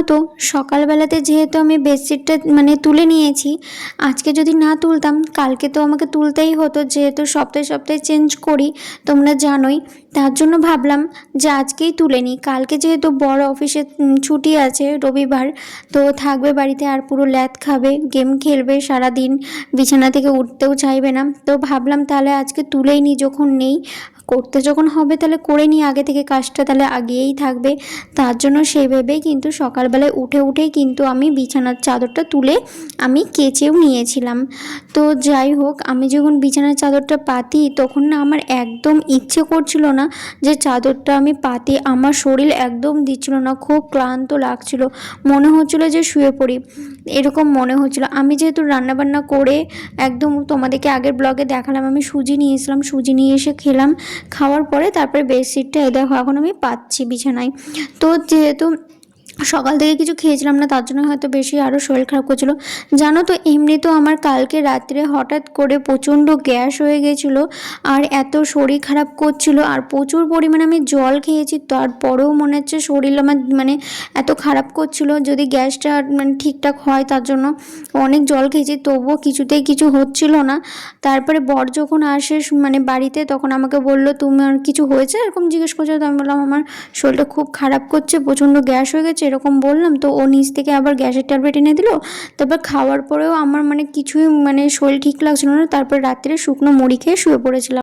তো সকালবেলাতে যেহেতু আমি বেডশিটটা তুলে নিয়েছি, আজকে যদি না তুলতাম কালকে তো আমাকে তুলতেই হতো, যেহেতু সপ্তাহে সপ্তাহে চেঞ্জ করি তোমরা জানোই। তার জন্য ভাবলাম যে আজকেই তুলে নিই, কালকে যেহেতু বড় অফিসে ছুটি আছে রবিবার, তো থাকবে বাড়িতে আর পুরো ল্যাদ খাবে, গেম খেলবে সারাদিন, বিছানা থেকে উঠতেও চাইবে না। তো ভাবলাম তাহলে আজকে তুলেই নিই, যখন নেই করতে যখন হবে তাহলে করে নিই আগে থেকে, কাজটা তাহলে আগিয়েই থাকবে। তার জন্য সেই ভেবেই কিন্তু সকালবেলায় উঠেই কিন্তু আমি বিছানার চাদরটা তুলে আমি কেচেও নিয়েছিলাম। তো যাই হোক, আমি যখন বিছানার চাদরটা পাতি তখন না আমার একদম ইচ্ছে করছিল না যে চাদরটা আমি পাতি, আমার শরীর একদম দিচ্ছিল না, খুব ক্লান্ত লাগছিল, মনে হচ্ছিল যে শুয়ে পড়ি, এরকম মনে হচ্ছিল। আমি যেহেতু রান্নাবান্না করে একদম তোমাদেরকে আগের ব্লগে দেখালাম, আমি সুজি নিয়ে এসলাম, সুজি নিয়ে এসে খেলাম, খাওয়ার পরে তারপরে বেডশিটটা দেখো এখন আমি পাচ্ছি বিছানায়। তো যেহেতু সকাল থেকে কিছু খেয়েছিলাম না, তার জন্য হয়তো বেশি আরও শরীর খারাপ করছিলো। জানো তো এমনি তো আমার কালকে রাত্রে হঠাৎ করে প্রচণ্ড গ্যাস হয়ে গেছিলো, আর এত শরীর খারাপ করছিল, আর প্রচুর পরিমাণে আমি জল খেয়েছি, তারপরেও মনে হচ্ছে শরীর আমার এত খারাপ করছিল। যদি গ্যাসটা ঠিকঠাক হয়, তার জন্য অনেক জল খেয়েছি, তবুও কিছুতেই কিছু হচ্ছিল না। তারপরে বর যখন আসে বাড়িতে, তখন আমাকে বলল তোমার কিছু হয়েছে এরকম জিজ্ঞেস করছে। তো আমি বললাম আমার শরীরটা খুব খারাপ করছে, প্রচণ্ড গ্যাস হয়ে গেছে, এরকম বললাম। তো ও নিচ থেকে আবার গ্যাসের ট্যাবলেট এনে দিল। তারপর খাওয়ার পরেও আমার কিছুই শরীর ঠিক লাগছিল না। তারপর রাত্রে শুকনো মুড়ি খেয়ে শুয়ে পড়েছিলাম।